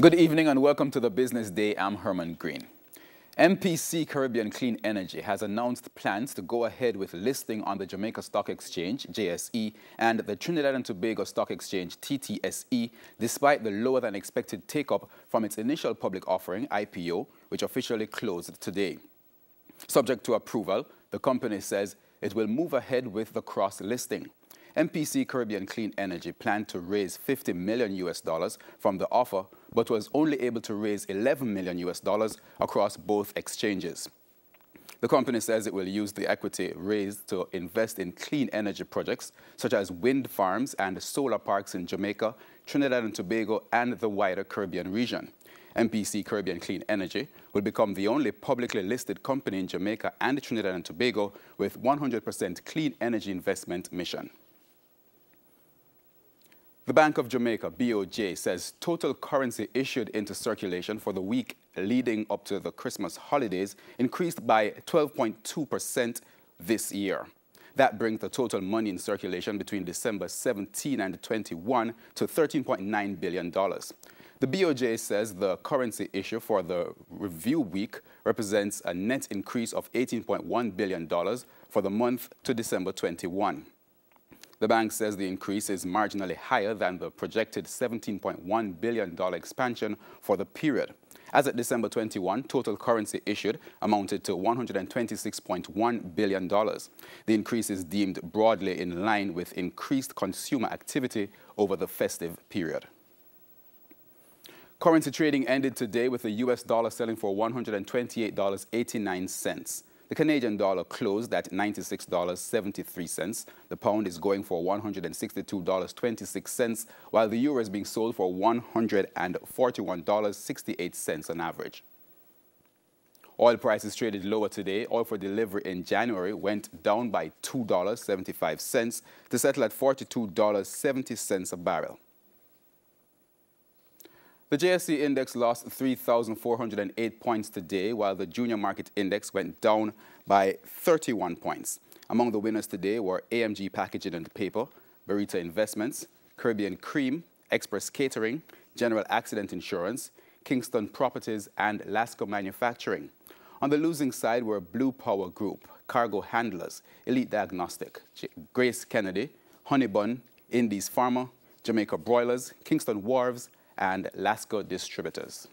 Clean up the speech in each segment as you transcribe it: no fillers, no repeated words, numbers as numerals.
Good evening and welcome to the Business Day. I'm Herman Green. MPC Caribbean Clean Energy has announced plans to go ahead with listing on the Jamaica Stock Exchange, JSE, and the Trinidad and Tobago Stock Exchange, TTSE, despite the lower than expected take-up from its initial public offering, IPO, which officially closed today. Subject to approval, the company says it will move ahead with the cross-listing. MPC Caribbean Clean Energy planned to raise $50 million from the offer, but was only able to raise $11 million across both exchanges. The company says it will use the equity raised to invest in clean energy projects such as wind farms and solar parks in Jamaica, Trinidad and Tobago, and the wider Caribbean region. MPC Caribbean Clean Energy will become the only publicly listed company in Jamaica and Trinidad and Tobago with 100% clean energy investment mission. The Bank of Jamaica, BOJ, says total currency issued into circulation for the week leading up to the Christmas holidays increased by 12.2% this year. That brings the total money in circulation between December 17 and 21 to $13.9 billion. The BOJ says the currency issue for the review week represents a net increase of $18.1 billion for the month to December 21. The bank says the increase is marginally higher than the projected $17.1 billion expansion for the period. As of December 21, total currency issued amounted to $126.1 billion. The increase is deemed broadly in line with increased consumer activity over the festive period. Currency trading ended today with the US dollar selling for $128.89. The Canadian dollar closed at $96.73. The pound is going for $162.26, while the euro is being sold for $141.68 on average. Oil prices traded lower today. Oil for delivery in January went down by $2.75 to settle at $42.70 a barrel. The JSE index lost 3,408 points today, while the junior market index went down by 31 points. Among the winners today were AMG Packaging and Paper, Barita Investments, Caribbean Cream, Express Catering, General Accident Insurance, Kingston Properties, and Lasco Manufacturing. On the losing side were Blue Power Group, Cargo Handlers, Elite Diagnostic, Grace Kennedy, Honeybun, Indies Pharma, Jamaica Broilers, Kingston Wharves, and Lasco Distributors.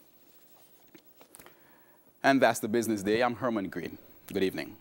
And that's the Business Day. I'm Herman Green. Good evening.